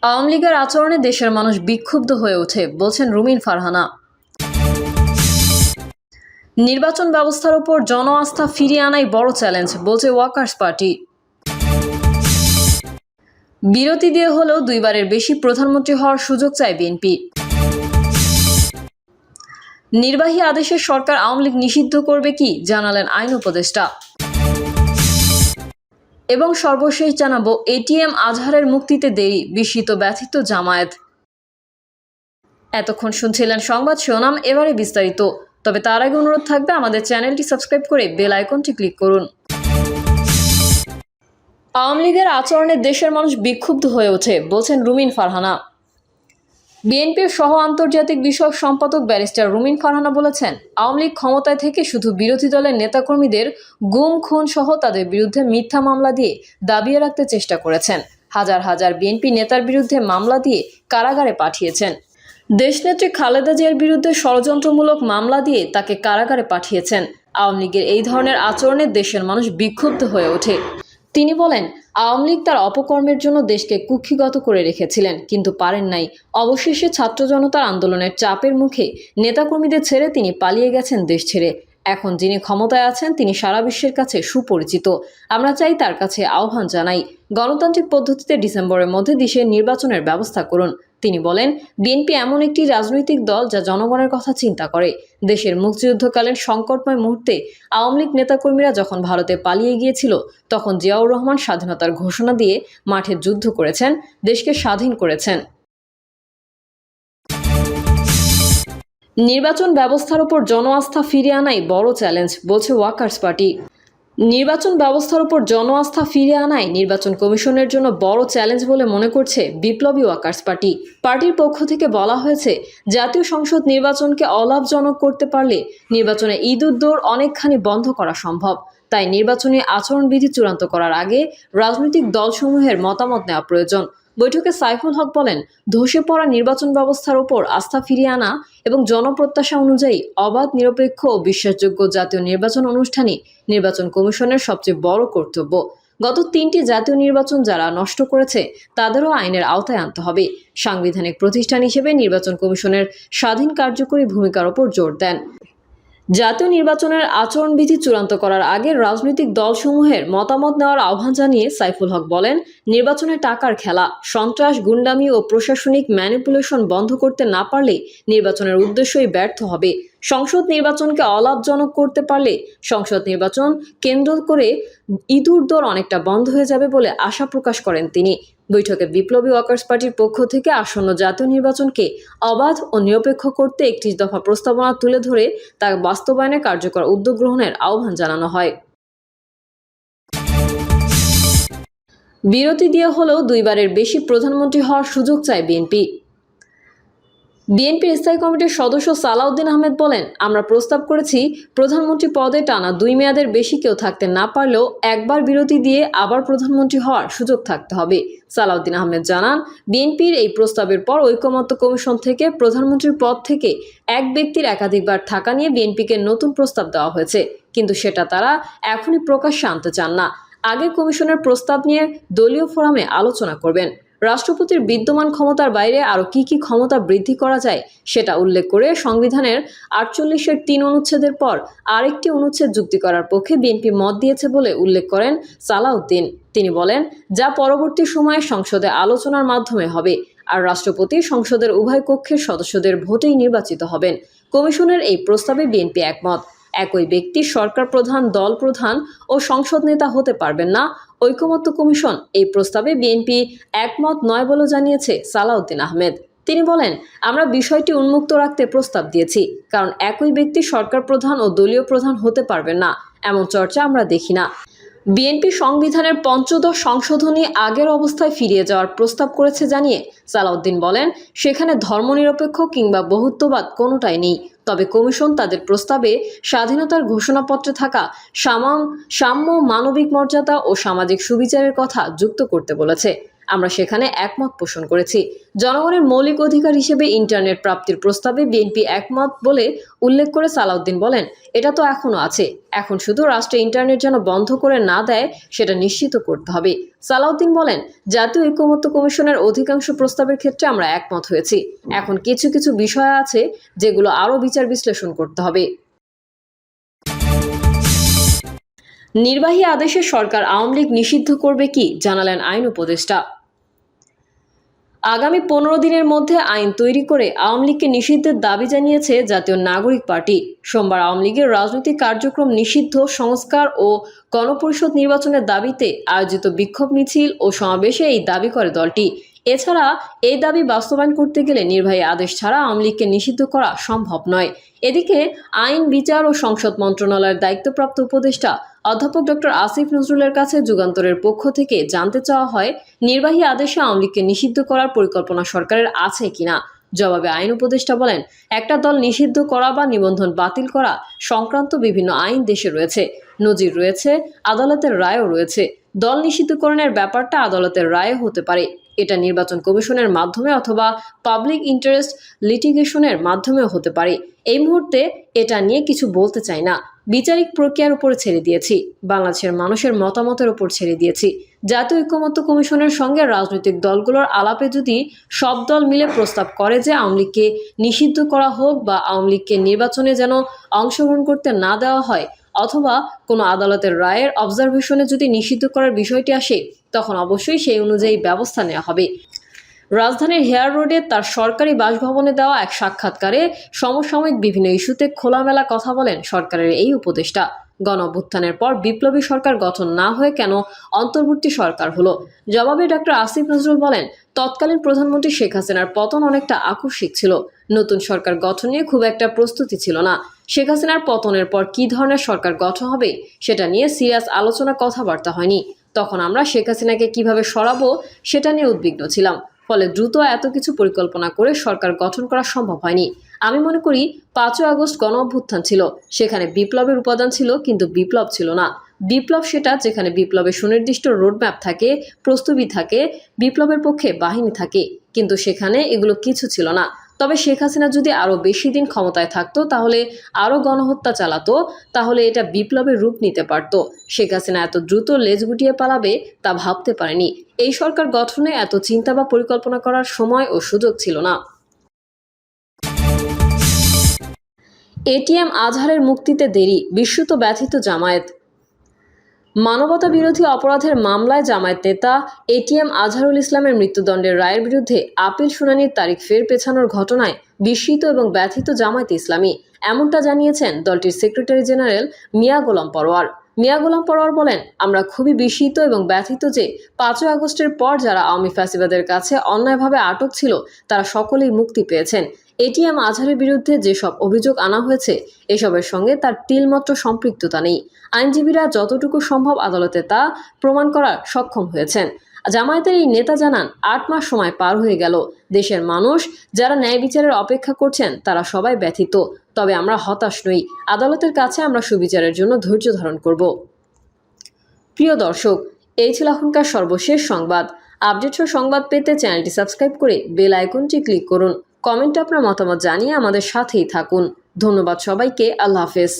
আওয়ামী লীগের আচরণে দেশের মানুষ বিক্ষুব্ধ হয়ে ওঠে, বলছেন রুমিন ফারহানা। নির্বাচন ব্যবস্থার উপর জন আস্থা ফিরিয়ে আনাই বড় চ্যালেঞ্জ, বলছে ওয়ার্কার্স পার্টি। বিরতি দিয়ে হলেও দুইবারের বেশি প্রধানমন্ত্রী হওয়ার সুযোগ চায় বিএনপি। নির্বাহী আদেশে সরকার আওয়ামী লীগ নিষিদ্ধ করবে কি, জানালেন আইন উপদেষ্টা। এবং সর্বশেষ জানাবো, এটিএম আজহারের মুক্তিতে দেরি, বিস্মিত ব্যথিত জামায়াত। এতক্ষণ শুনছিলেন সংবাদ শিরোনাম, এবারে বিস্তারিত। তবে তার আগে অনুরোধ থাকবে আমাদের চ্যানেলটি সাবস্ক্রাইব করে বেল আইকনটি ক্লিক করুন। আওয়ামী লীগের আচরণে দেশের মানুষ বিক্ষুব্ধ হয়ে ওঠে, বলছেন রুমিন ফারহানা। বিএনপির সহ আন্তর্জাতিক বিষয়ক সম্পাদক ব্যারিস্টার রুমিন ফারহানা বলেছেন, আওয়ামী লীগ ক্ষমতায় থেকে শুধু বিরোধী দলের নেতাকর্মীদের গুম খুন সহ তাদের বিরুদ্ধে মিথ্যা মামলা দিয়ে দাবিয়ে রাখতে চেষ্টা করেছেন। হাজার হাজার বিএনপি নেতার বিরুদ্ধে মামলা দিয়ে কারাগারে পাঠিয়েছেন। দেশনেত্রী খালেদা জিয়ার বিরুদ্ধে ষড়যন্ত্রমূলক মামলা দিয়ে তাকে কারাগারে পাঠিয়েছেন। আওয়ামী লীগের এই ধরনের আচরণে দেশের মানুষ বিক্ষুব্ধ হয়ে ওঠে। তিনি বলেন, আওয়ামী লীগ তার অপকর্মের জন্য দেশকে কুক্ষিগত করে রেখেছিলেন, কিন্তু পারেন নাই। অবশেষে ছাত্র জনতার আন্দোলনের চাপের মুখে নেতাকর্মীদের ছেড়ে তিনি পালিয়ে গেছেন দেশ ছেড়ে। এখন যিনি ক্ষমতায় আছেন তিনি সারা বিশ্বের কাছে সুপরিচিত। আমরা চাই তার কাছে আহ্বান জানাই, গণতান্ত্রিক পদ্ধতিতে ডিসেম্বরের মধ্যে দেশের নির্বাচনের ব্যবস্থা করুন। তিনি বলেন, বিএনপি এমন একটি রাজনৈতিক দল যা জনগণের কথা চিন্তা করে। দেশের মুক্তিযুদ্ধকালীন সংকটময় মুহূর্তে আওয়ামী লীগ নেতাকর্মীরা যখন ভারতে পালিয়ে গিয়েছিল, তখন জিয়াউর রহমান স্বাধীনতার ঘোষণা দিয়ে মাঠে যুদ্ধ করেছেন, দেশকে স্বাধীন করেছেন। নির্বাচন ব্যবস্থার উপর জন আস্থা ফিরিয়ে আনাই বড় চ্যালেঞ্জ, বলছে ওয়ার্কার্স পার্টি। নির্বাচন ব্যবস্থার উপর জন আস্থা ফিরিয়ে আনাই নির্বাচন কমিশনের জন্য বড় চ্যালেঞ্জ বলে মনে করছে বিপ্লবী ওয়ার্কার্স পার্টি। পার্টির পক্ষ থেকে বলা হয়েছে, জাতীয় সংসদ নির্বাচনকে অলাভজনক করতে পারলে নির্বাচনে ইঁদুর দৌড় অনেকখানি বন্ধ করা সম্ভব। তাই নির্বাচনী আচরণবিধি চূড়ান্ত করার আগে রাজনৈতিক দলসমূহের মতামত নেওয়া প্রয়োজন। বৈঠকে সাইফুল হক বলেন, ধসে পড়া নির্বাচন ব্যবস্থার উপর আস্থা ফিরিয়ে আনা এবং জনপ্রত্যাশা অনুযায়ী অবাধ, নিরপেক্ষ ও বিশ্বাসযোগ্য জাতীয় নির্বাচন অনুষ্ঠানই নির্বাচন কমিশনের সবচেয়ে বড় কর্তব্য। গত 3টি জাতীয় নির্বাচন যারা নষ্ট করেছে তাদেরও আইনের আওতায় আনতে হবে। সাংবিধানিক প্রতিষ্ঠান হিসেবে নির্বাচন কমিশনের স্বাধীন কার্যকরী ভূমিকার উপর জোর দেন। জাতীয় নির্বাচনের আচরণবিধি চূড়ান্ত করার আগে রাজনৈতিক দলসমূহের মতামত নেওয়ার আহ্বান জানিয়ে সাইফুল হক বলেন, নির্বাচনে টাকার খেলা, সন্ত্রাস, গুন্ডামি ও প্রশাসনিক ম্যানিপুলেশন বন্ধ করতে না পারলে নির্বাচনের উদ্দেশ্যই ব্যর্থ হবে। সংসদ নির্বাচনকে অলাভজনক করতে পারলে সংসদ নির্বাচন কেন্দ্র করে ইঁদুর দৌড় অনেকটা বন্ধ হয়ে যাবে বলে আশা প্রকাশ করেন তিনি। বৈঠকে বিপ্লবী ওয়ার্কার্স পার্টির পক্ষ থেকে আসন্ন জাতীয় নির্বাচনকে অবাধ ও নিরপেক্ষ করতে 31 দফা প্রস্তাবনা তুলে ধরে তা বাস্তবায়নে কার্যকর উদ্যোগ গ্রহণের আহ্বান জানানো হয়। বিরতি দিয়ে হলেও দুইবারের বেশি প্রধানমন্ত্রী হওয়ার সুযোগ চায় বিএনপি। বিএনপির স্থায়ী কমিটির সদস্য সালাউদ্দিন আহমেদ বলেন, আমরা প্রস্তাব করেছি প্রধানমন্ত্রী পদে টানা 2 মেয়াদের বেশি কেউ থাকতে না পারলেও একবার বিরতি দিয়ে আবার প্রধানমন্ত্রী হওয়ার সুযোগ থাকতে হবে। সালাউদ্দিন আহমেদ জানান, বিএনপির এই প্রস্তাবের পর ঐকমত্য কমিশন থেকে প্রধানমন্ত্রীর পদ থেকে এক ব্যক্তির একাধিকবার থাকা নিয়ে বিএনপিকে নতুন প্রস্তাব দেওয়া হয়েছে, কিন্তু সেটা তারা এখনই প্রকাশ্যে আনতে চান না। আগে কমিশনের প্রস্তাব নিয়ে দলীয় ফোরামে আলোচনা করবেন। রাষ্ট্রপতির বিদ্যমান ক্ষমতার বাইরে আরও কি কি ক্ষমতা বৃদ্ধি করা যায় সেটা উল্লেখ করে সংবিধানের 48-এর 3 অনুচ্ছেদের পর আরেকটি অনুচ্ছেদ যুক্তি করার পক্ষে বিএনপি মত দিয়েছে বলে উল্লেখ করেন সালাউদ্দিন। তিনি বলেন, যা পরবর্তী সময়ে সংসদে আলোচনার মাধ্যমে হবে, আর রাষ্ট্রপতি সংসদের উভয় কক্ষের সদস্যদের ভোটেই নির্বাচিত হবেন। কমিশনের এই প্রস্তাবে বিএনপি একমত। একই ব্যক্তি সরকার প্রধান, দল প্রধান ও সংসদ নেতা হতে পারবেন না। ঐকমত্য কমিশন এই প্রস্তাবে বিএনপি একমত নয় বলে জানিয়েছে সালাউদ্দিন আহমেদ। তিনি বলেন, আমরা বিষয়টি উন্মুক্ত রাখতে প্রস্তাব দিয়েছি, কারণ একই ব্যক্তি সরকার প্রধান ও দলীয় প্রধান হতে পারবেন না, এমন চর্চা আমরা দেখি না। বিএনপি সংবিধানের 5ম সংশোধনী আগের অবস্থায় ফিরিয়ে যাওয়ার প্রস্তাব করেছে জানিয়ে সালাউদ্দিন বলেন, সেখানে ধর্মনিরপেক্ষ কিংবা বহুত্ববাদ কোনোটাই নেই। তবে কমিশন তাদের প্রস্তাবে স্বাধীনতার ঘোষণাপত্রে থাকা সাম্য, মানবিক মর্যাদা ও সামাজিক সুবিচারের কথা যুক্ত করতে বলেছে। আমরা সেখানে একমত পোষণ করেছি। জনগণের মৌলিক অধিকার হিসেবে ইন্টারনেট প্রাপ্তির প্রস্তাবে বিএনপি একমত বলে উল্লেখ করে সালাউদ্দিন বলেন, এটা তো এখনো আছে, এখন শুধু রাষ্ট্রে ইন্টারনেট যেন বন্ধ করে না দেয় সেটা নিশ্চিত করতে হবে। সালাউদ্দিন বলেন, জাতীয় ঐকমত্য কমিশনের অধিকাংশ প্রস্তাবের ক্ষেত্রে আমরা একমত হয়েছি, এখন কিছু কিছু বিষয় আছে যেগুলো আরও বিচার বিশ্লেষণ করতে হবে। নির্বাহী আদেশে সরকার আওয়ামী লীগ নিষিদ্ধ করবে কি, জানালেন আইন উপদেষ্টা। আগামী 15 দিনের মধ্যে আইন তৈরি করে আওয়ামী লীগকে নিষিদ্ধের দাবি জানিয়েছে জাতীয় নাগরিক পার্টি। সোমবার আওয়ামী লীগের রাজনৈতিক কার্যক্রম নিষিদ্ধ, সংস্কার ও গণপরিষদ নির্বাচনের দাবিতে আয়োজিত বিক্ষোভ মিছিল ও সমাবেশে এই দাবি করে দলটি। এছাড়া এই দাবি বাস্তবায়ন করতে গেলে নির্বাহী আদেশ ছাড়া আওয়ামী লীগকে নিষিদ্ধ করা সম্ভব নয়। এদিকে আইন, বিচার ও সংসদ মন্ত্রণালয়ের দায়িত্বপ্রাপ্ত উপদেষ্টা অধ্যাপক ডক্টর আসিফ নজরুলের কাছে যুগান্তরের পক্ষ থেকে জানতে চাওয়া হয়, নির্বাহী আদেশে আওয়ামী লীগকে নিষিদ্ধ করার পরিকল্পনা সরকারের আছে কিনা। জবাবে আইন উপদেষ্টা বলেন, একটা দল নিষিদ্ধ করা বা নিবন্ধন বাতিল করা সংক্রান্ত বিভিন্ন আইন দেশে রয়েছে, নজির রয়েছে, আদালতের রায়ও রয়েছে। দল নিষিদ্ধকরণের ব্যাপারটা আদালতের রায়ে হতে পারে, এটা নির্বাচন কমিশনের মাধ্যমে অথবা পাবলিক ইন্টারেস্ট লিটিগেশনের মাধ্যমেও হতে পারে। এই মুহূর্তে এটা নিয়ে কিছু বলতে চাই না। বিচারিক প্রক্রিয়ার উপরে ছেড়ে দিয়েছি, বাংলাদেশের মানুষের মতামতের উপর ছেড়ে দিয়েছি। জাতীয় ঐকমত্য কমিশনের সঙ্গে রাজনৈতিক দলগুলোর আলাপে যদি সব দল মিলে প্রস্তাব করে যে আওয়ামী লীগকে নিষিদ্ধ করা হোক বা আওয়ামী লীগকে নির্বাচনে যেন অংশগ্রহণ করতে না দেওয়া হয়, অথবা কোনো আদালতের রায়ের অবজারভেশনে যদি নিষিদ্ধ করার বিষয়টি আসে, তখন অবশ্যই সেই অনুযায়ী ব্যবস্থা নেওয়া হবে। রাজধানীর হেয়ার রোডে তার সরকারি বাসভবনে দেওয়া এক সাক্ষাৎকারে সমসাময়িক বিভিন্ন ইস্যুতে খোলামেলা কথা বলেন সরকারের এই উপদেষ্টা। গণঅভ্যুত্থানের পর বিপ্লবী সরকার গঠন না হয়ে কেন অন্তর্বর্তী সরকার হলো? জবাবে ডক্টর আসিফ নজরুল বলেন, তৎকালীন প্রধানমন্ত্রী শেখ হাসিনার পতন অনেকটা আকস্মিক ছিল, নতুন সরকার গঠন নিয়ে খুব একটা প্রস্তুতি ছিল না। শেখ হাসিনার পতনের পর কী ধরনের সরকার গঠন হবে সেটা নিয়ে সিরিয়াস আলোচনা, কথাবার্তা হয়নি। তখন আমরা শেখ হাসিনাকে কিভাবে সরাবো সেটা নিয়ে উদ্বিগ্ন ছিলাম, ফলে দ্রুত এত কিছু পরিকল্পনা করে সরকার গঠন করা সম্ভব হয়নি। আমি মনে করি 5ই আগস্ট গণ অভ্যুত্থান ছিল, সেখানে বিপ্লবের উপাদান ছিল, কিন্তু বিপ্লব ছিল না। বিপ্লব সেটা যেখানে বিপ্লবের সুনির্দিষ্ট রোডম্যাপ থাকে, প্রস্তুতি থাকে, বিপ্লবের পক্ষে বাহিনী থাকে, কিন্তু সেখানে এগুলো কিছু ছিল না। তবে শেখ হাসিনা যদি আরও বেশি দিন ক্ষমতায় থাকতো, তাহলে আরও গণহত্যা চালাতো, তাহলে এটা বিপ্লবের রূপ নিতে পারত। শেখ হাসিনা এত দ্রুত লেজ গুটিয়ে পালাবে তা ভাবতে পারেনি। এই সরকার গঠনে এত চিন্তা বা পরিকল্পনা করার সময় ও সুযোগ ছিল না। এটিএম আজহারের মুক্তিতে দেরি, বিস্মিত ব্যথিত জামায়াত। মানবতা বিরোধী অপরাধের মামলায় জামায়াত নেতা এটিএম আজহারুল ইসলামের মৃত্যুদণ্ডের রায়ের বিরুদ্ধে আপিল শুনানির তারিখ ফের পেছানোর ঘটনায় বিস্মিত এবং ব্যথিত জামায়াতে ইসলামী। এমনটা জানিয়েছেন দলটির সেক্রেটারি জেনারেল মিয়া গোলাম পরোয়ার। মিয়া গোলাম পরোয়ার বলেন, আমরা খুবই বিস্মিত এবং ব্যথিত যে 5ই আগস্টের পর যারা আওয়ামী ফ্যাসিবাদের কাছে অন্যায়ভাবে আটক ছিল তারা সকলেই মুক্তি পেয়েছেন। এটিএম আজহারের বিরুদ্ধে যেসব অভিযোগ আনা হয়েছে এসবের সঙ্গে তার তিলমাত্র সম্পৃক্ততা নেই। আইনজীবীরা যতটুকু সম্ভব আদালতে তা প্রমাণ করার সক্ষম হয়েছেন। জামায়াতের এই নেতা জানান, 8 মাস সময় পার হয়ে গেল, দেশের মানুষ যারা ন্যায় বিচারের অপেক্ষা করছেন তারা সবাই ব্যথিত, তবে আমরা হতাশ নই। আদালতের কাছে আমরা সুবিচারের জন্য ধৈর্য ধারণ করব। প্রিয় দর্শক, এই ছিল এখনকার সর্বশেষ সংবাদ। আপডেট সংবাদ পেতে চ্যানেলটি সাবস্ক্রাইব করে বেল আইকনটি ক্লিক করুন। কমেন্টে আপনার মতামত জানিয়ে আমাদের সাথেই থাকুন। ধন্যবাদ সবাইকে। আল্লাহ হাফেজ।